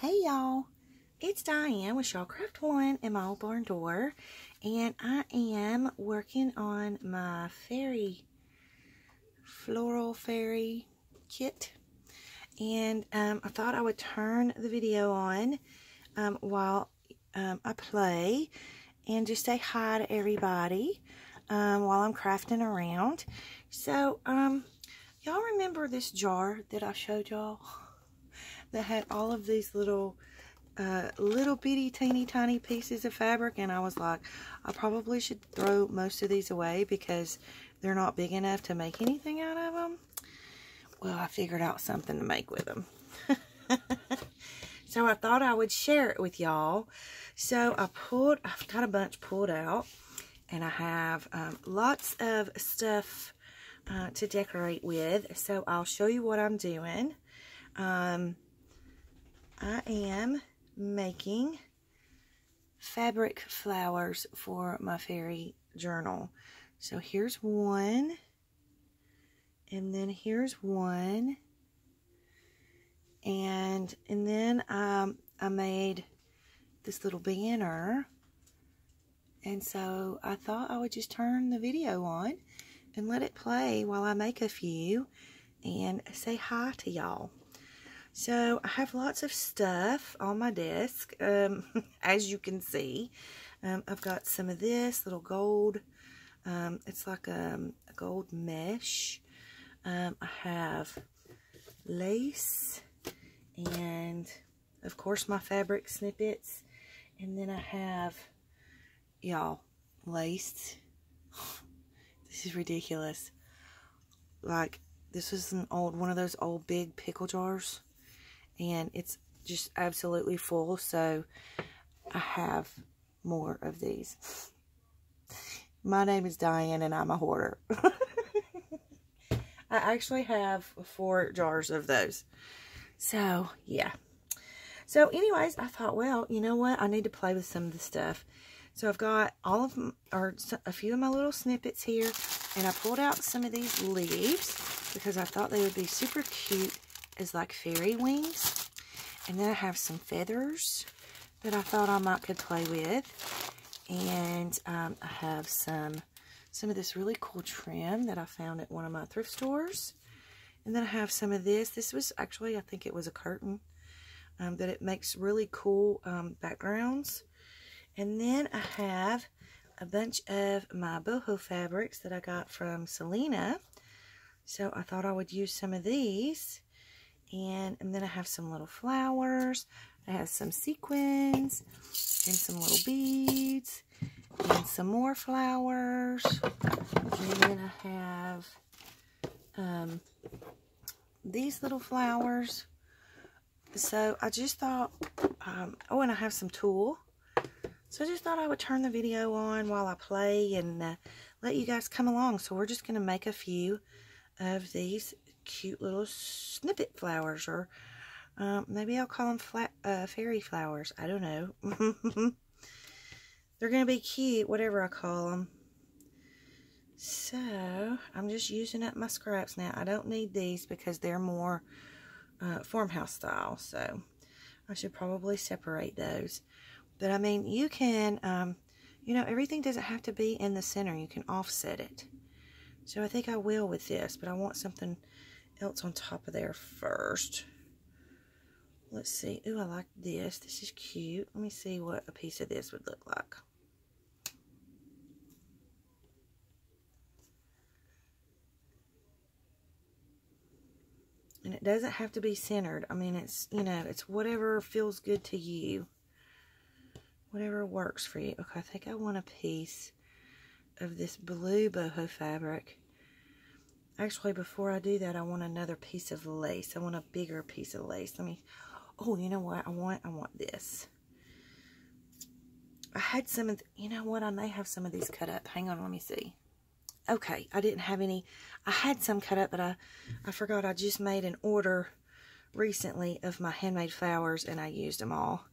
Hey y'all, it's Diane with Shawcraft One and my old barn door, and I am working on my floral fairy kit, and I thought I would turn the video on while I play and just say hi to everybody while I'm crafting around. So y'all remember this jar that I showed y'all that had all of these little bitty teeny tiny pieces of fabric, and I was like, I probably should throw most of these away because they're not big enough to make anything out of them? Well, I figured out something to make with them. So I thought I would share it with y'all. So I've got a bunch pulled out, and I have lots of stuff to decorate with. So I'll show you what I'm doing. I am making fabric flowers for my fairy journal. So here's one, and then here's one, and then I made this little banner, and so I thought I would just turn the video on and let it play while I make a few and say hi to y'all. So I have lots of stuff on my desk, as you can see. I've got some of this little gold. It's like a gold mesh. I have lace and, of course, my fabric snippets. And then I have, y'all, lace. This is ridiculous. Like, this is one of those old big pickle jars. And it's just absolutely full, so I have more of these. My name is Diane, and I'm a hoarder. I actually have 4 jars of those. So, yeah. So, anyways, I thought, well, you know what? I need to play with some of the stuff. So, I've got all of them, or a few of my little snippets here, and I pulled out some of these leaves because I thought they would be super cute as like fairy wings. And then I have some feathers that I thought I could play with. And I have some of this really cool trim that I found at one of my thrift stores. And then I have some of this. This was actually, I think it was a curtain, that it makes really cool backgrounds. And then I have a bunch of my boho fabrics that I got from Selena. So I thought I would use some of these. And then I have some little flowers. I have some sequins and some little beads and some more flowers. And then I have these little flowers. So I just thought, oh, and I have some tulle. So I just thought I would turn the video on while I play and let you guys come along. So we're just going to make a few of these cute little snippet flowers, or maybe I'll call them fairy flowers. I don't know. They're going to be cute, whatever I call them. So, I'm just using up my scraps now. I don't need these because they're more farmhouse style, so I should probably separate those. But, I mean, you can, you know, everything doesn't have to be in the center. You can offset it. So, I think I will with this, but I want something else on top of there first. Let's see. Ooh, I like this. This is cute. Let me see what a piece of this would look like. And it doesn't have to be centered. I mean, it's, you know, it's whatever feels good to you. Whatever works for you. Okay, I think I want a piece of this blue boho fabric. Actually, before I do that, I want another piece of lace. I want a bigger piece of lace. Oh, you know what I want? I want this. I had some of, you know what? I may have some of these cut up. Hang on, let me see. Okay, I didn't have any. I had some cut up, but I forgot I just made an order recently of my handmade flowers, and I used them all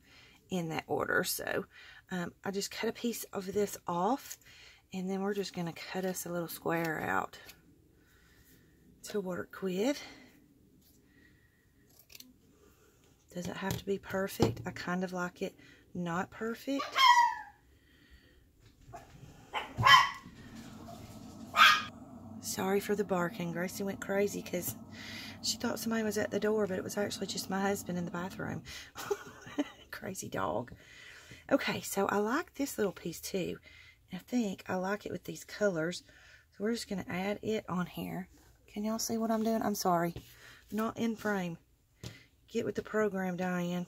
in that order. So, I just cut a piece of this off, and then we're just going to cut us a little square out to work with. Doesn't have to be perfect. I kind of like it not perfect. Sorry for the barking. Gracie went crazy because she thought somebody was at the door, but it was actually just my husband in the bathroom. Crazy dog. Okay, so I like this little piece too. I think I like it with these colors. So we're just going to add it on here. Can y'all see what I'm doing? I'm sorry. Not in frame. Get with the program, Diane.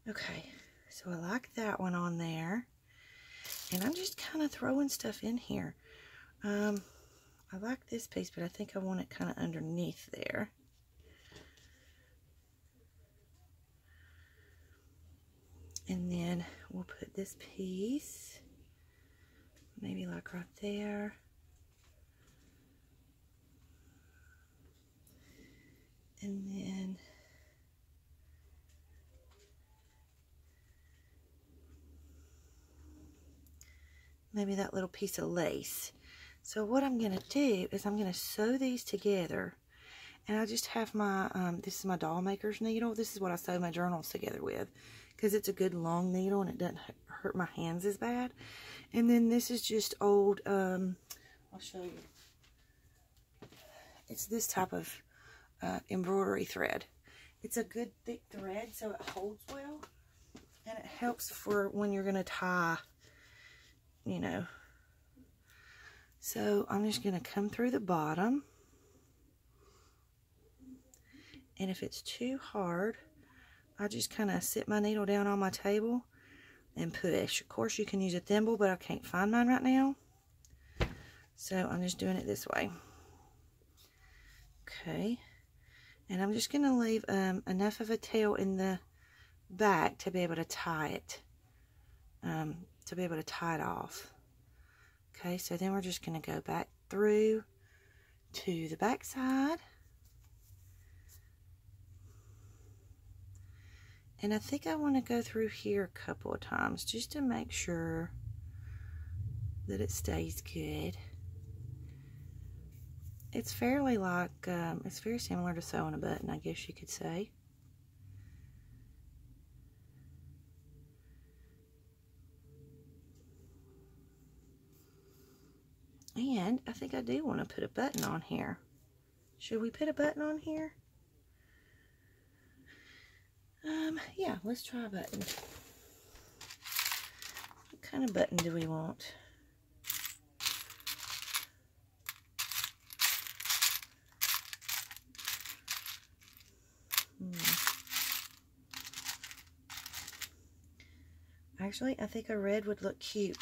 Okay, so I like that one on there. And I'm just kind of throwing stuff in here. I like this piece, but I think I want it kind of underneath there. And then we'll put this piece, maybe like right there. And then maybe that little piece of lace. So what I'm going to do is I'm going to sew these together. And I just have my, this is my doll maker's needle. This is what I sew my journals together with. Because it's a good long needle and it doesn't hurt my hands as bad. And then this is just old, I'll show you. It's this type of embroidery thread. It's a good thick thread so it holds well. And it helps for when you're going to tie, you know. So I'm just going to come through the bottom. And if it's too hard, I just kind of sit my needle down on my table and push. Of course, you can use a thimble, but I can't find mine right now. So I'm just doing it this way. Okay. And I'm just going to leave enough of a tail in the back to be able to tie it. To be able to tie it off. Okay, so then we're just going to go back through to the back side. And I think I want to go through here a couple of times just to make sure that it stays good. It's fairly like, it's very similar to sewing a button, I guess you could say. And I think I do want to put a button on here. Should we put a button on here? Yeah, let's try a button. What kind of button do we want? Actually, I think a red would look cute.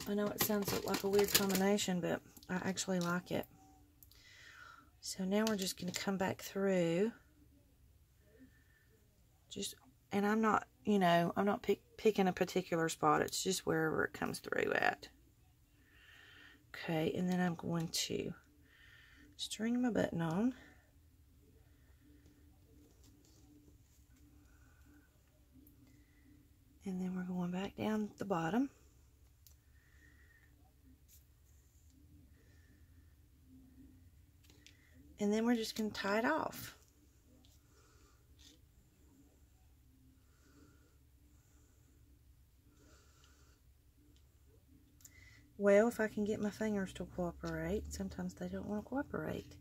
I know it sounds like a weird combination, but I actually like it. So now we're just going to come back through. And I'm not, you know, I'm not picking a particular spot. It's just wherever it comes through at. Okay, and then I'm going to string my button on. And then we're going back down the bottom. And then we're just going to tie it off. Well, if I can get my fingers to cooperate. Sometimes they don't want to cooperate.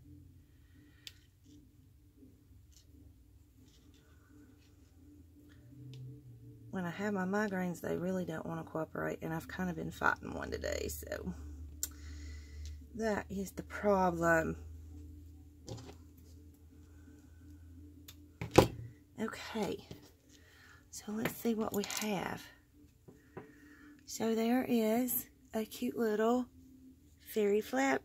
When I have my migraines, they really don't want to cooperate. And I've kind of been fighting one today. So, that is the problem. Okay. So, let's see what we have. So, there is a cute little fairy flower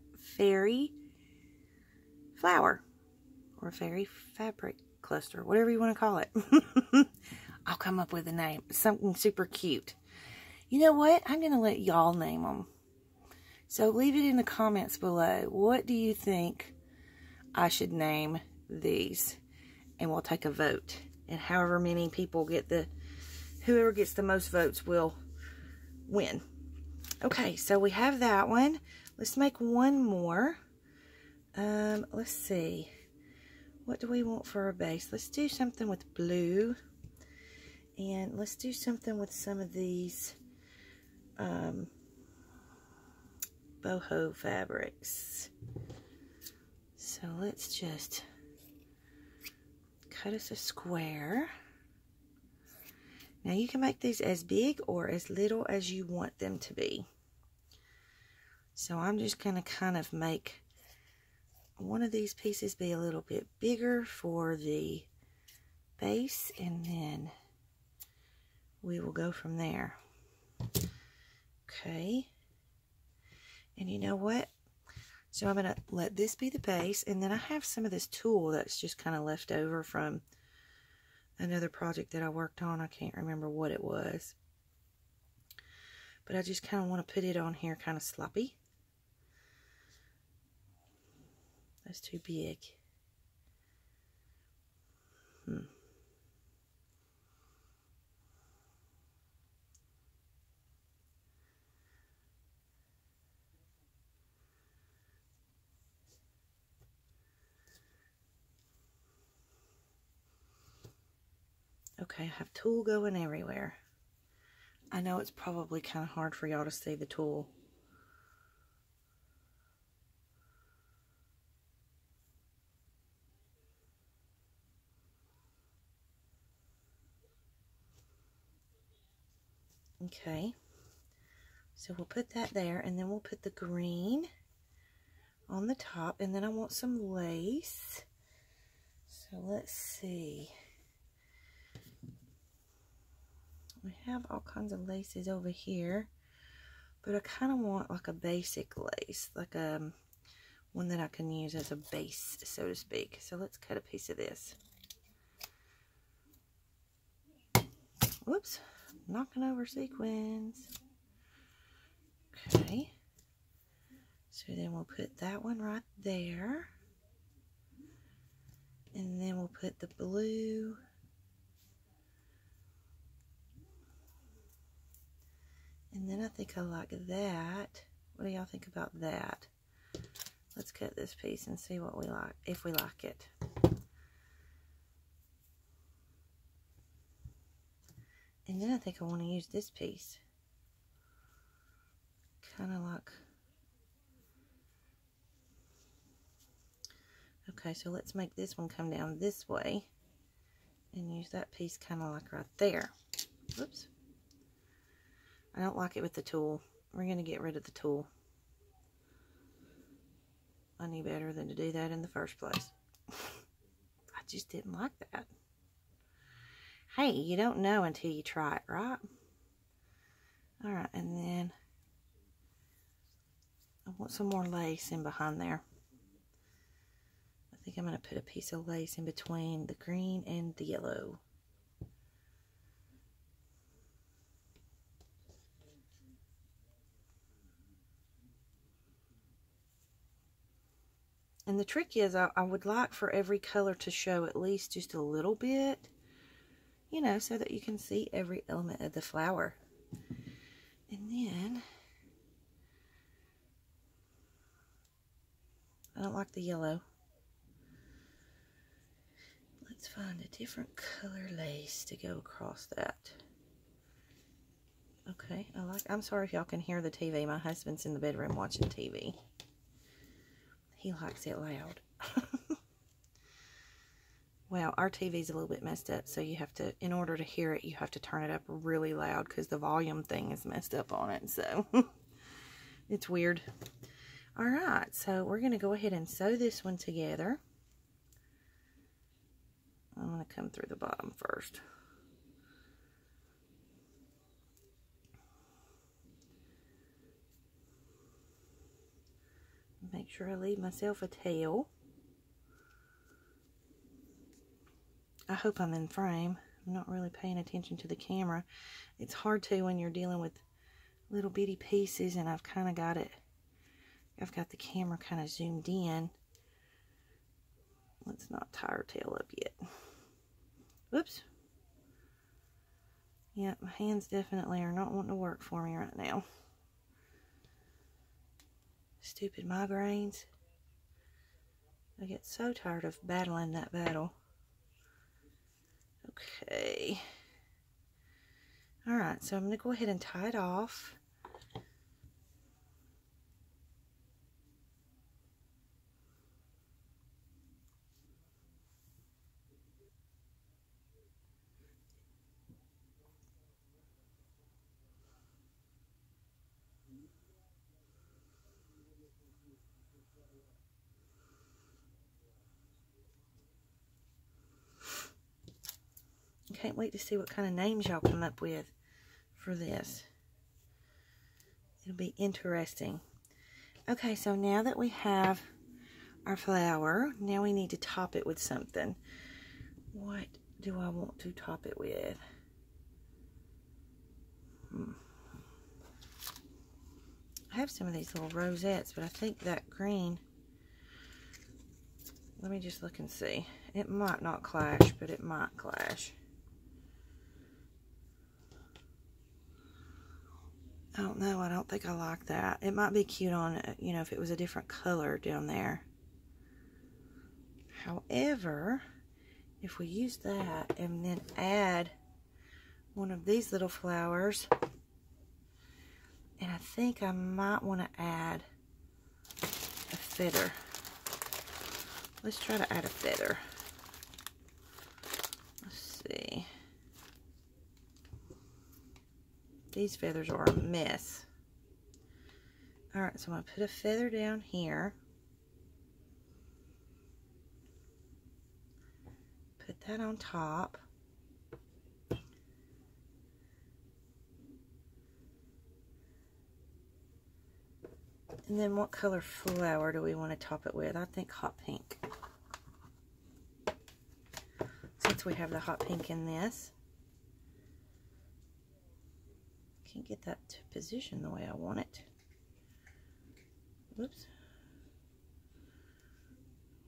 or fairy fabric cluster, whatever you want to call it. I'll come up with a name, something super cute. You know what? I'm going to let y'all name them. So leave it in the comments below. What do you think I should name these? And we'll take a vote. And however many people get whoever gets the most votes will win. Okay, so we have that one. Let's make one more. Let's see. what do we want for a base? Let's do something with blue. And let's do something with some of these boho fabrics. So let's just cut us a square. Now you can make these as big or as little as you want them to be. So I'm just going to kind of make one of these pieces be a little bit bigger for the base, and then we will go from there. Okay. And you know what? So I'm going to let this be the base, and then I have some of this tulle that's just kind of left over from another project that I worked on. I can't remember what it was. But I just kind of want to put it on here kind of sloppy. That's too big. Okay, I have tulle going everywhere. I know it's probably kind of hard for y'all to see the tulle. Okay, so we'll put that there, and then we'll put the green on the top, and then I want some lace. So let's see. We have all kinds of laces over here, but I kind of want like a basic lace, like one that I can use as a base, so to speak. So let's cut a piece of this. Whoops, knocking over sequins. Okay, so then we'll put that one right there, and then we'll put the blue. And then I think I like that. What do y'all think about that? Let's cut this piece and see what we like, if we like it. And then I think I want to use this piece. Kind of like... Okay, so let's make this one come down this way. And use that piece kind of like right there. Whoops. I don't like it with the tulle. We're going to get rid of the tulle. I knew better than to do that in the first place. I just didn't like that. Hey, you don't know until you try it, right? Alright, and then I want some more lace in behind there. I think I'm going to put a piece of lace in between the green and the yellow. And the trick is I would like for every color to show at least just a little bit, you know, so that you can see every element of the flower. And then, I don't like the yellow. Let's find a different color lace to go across that. Okay, I'm sorry if y'all can hear the TV. My husband's in the bedroom watching TV. He likes it loud. Well, our TV's a little bit messed up, so you have to, in order to hear it, you have to turn it up really loud because the volume thing is messed up on it, so it's weird. Alright, so we're going to go ahead and sew this one together. I'm going to come through the bottom first. Make sure I leave myself a tail. I hope I'm in frame. I'm not really paying attention to the camera. It's hard to when you're dealing with little bitty pieces, and I've kind of got it. I've got the camera kind of zoomed in. Let's not tie our tail up yet. Whoops. Yeah, my hands definitely are not wanting to work for me right now. Stupid migraines. I get so tired of battling that battle. Okay. Alright, so I'm going to go ahead and tie it off. Can't wait to see what kind of names y'all come up with for this. It'll be interesting. Okay, so now that we have our flower, now we need to top it with something. What do I want to top it with? I have some of these little rosettes, but I think that green, let me just look and see. It might not clash, but it might clash. I don't know. I don't think I like that. It might be cute on, you know, if it was a different color down there. However, if we use that and then add one of these little flowers, and I think I might want to add a feather. Let's try to add a feather. Let's see. These feathers are a mess. Alright, so I'm going to put a feather down here. Put that on top. And then what color flower do we want to top it with? I think hot pink. Since we have the hot pink in this. Can't get that to position the way I want it. Whoops.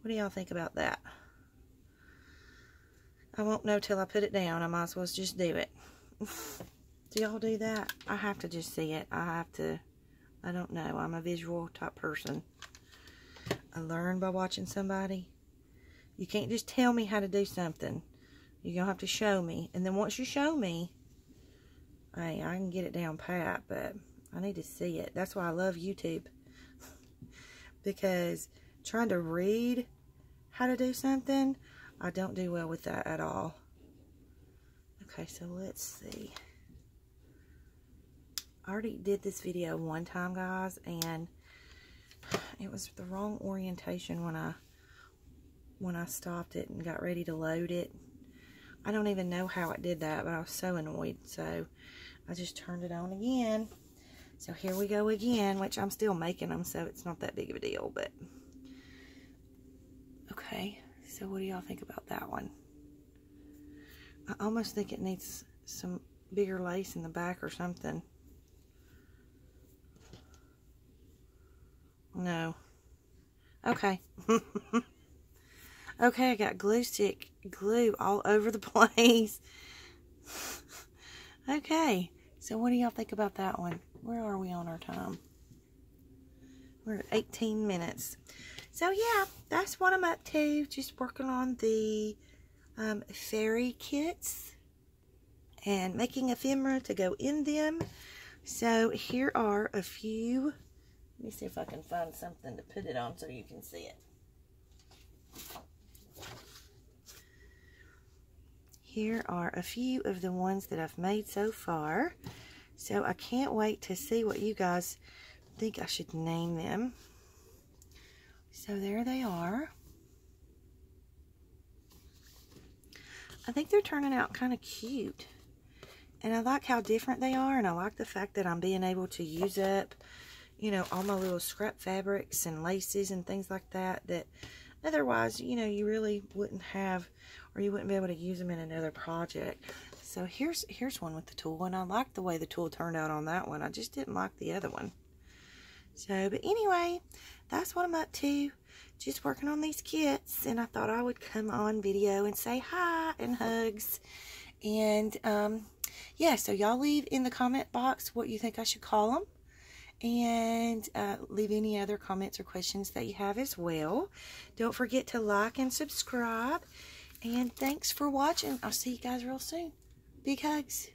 What do y'all think about that? I won't know till I put it down. I might as well just do it. Do y'all do that? I have to just see it. I don't know. I'm a visual type person. I learn by watching somebody. You can't just tell me how to do something. You're going to have to show me. And then once you show me, hey, I can get it down pat, but I need to see it. That's why I love YouTube. Because trying to read how to do something, I don't do well with that at all. Okay, so let's see. I already did this video one time, guys, and it was the wrong orientation when I stopped it and got ready to load it. I don't even know how it did that, but I was so annoyed, so I just turned it on again. So here we go again, which I'm still making them, so it's not that big of a deal, but okay. So what do y'all think about that one? I almost think it needs some bigger lace in the back or something. No. Okay. Okay, I got glue stick glue all over the place. Okay, so what do y'all think about that one? Where are we on our time? We're at 18 minutes. So yeah, that's what I'm up to. Just working on the fairy kits and making ephemera to go in them. So here are a few. Let me see if I can find something to put it on so you can see it. Here are a few of the ones that I've made so far. So I can't wait to see what you guys think I should name them. So there they are. I think they're turning out kind of cute. And I like how different they are. And I like the fact that I'm being able to use up, you know, all my little scrap fabrics and laces and things like that. That otherwise, you know, you really wouldn't have, or you wouldn't be able to use them in another project. So here's one with the tool. And I like the way the tool turned out on that one. I just didn't like the other one. So, but anyway, that's what I'm up to. Just working on these kits. And I thought I would come on video and say hi and hugs. And, yeah, so y'all leave in the comment box what you think I should call them. and leave any other comments or questions that you have as well. Don't forget to like and subscribe. And thanks for watching. I'll see you guys real soon. Big hugs.